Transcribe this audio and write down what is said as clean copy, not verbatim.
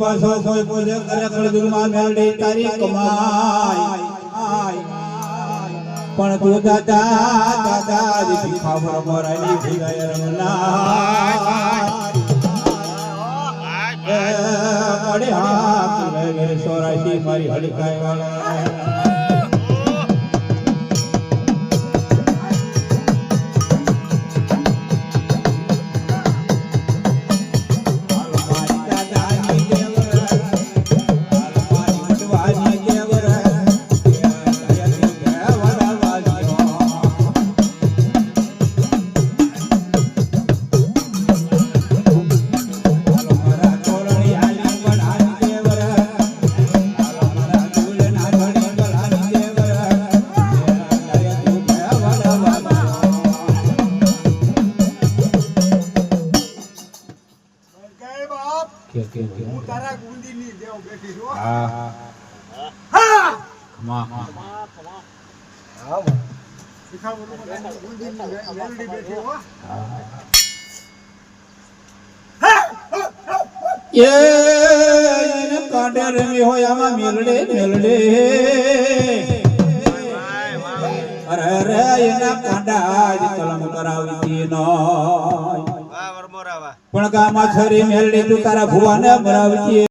પાછો કોઈ પૂજે કરે કળજુગમાં મેલડી તારી કમાઈ પણ તું દાદા ભીખાવર મોરાની ભીગાય રમના મોડે હાથ લે સોરાશી મારી હડકાય વાળા કાંડે રમી હોય આમાં મેલડે મેલડે અરે રે એના કાંડા જ કલમ કરાવી નો પણ ગામાં છરી મેલડી તું તારા ભુવાને મરાવતી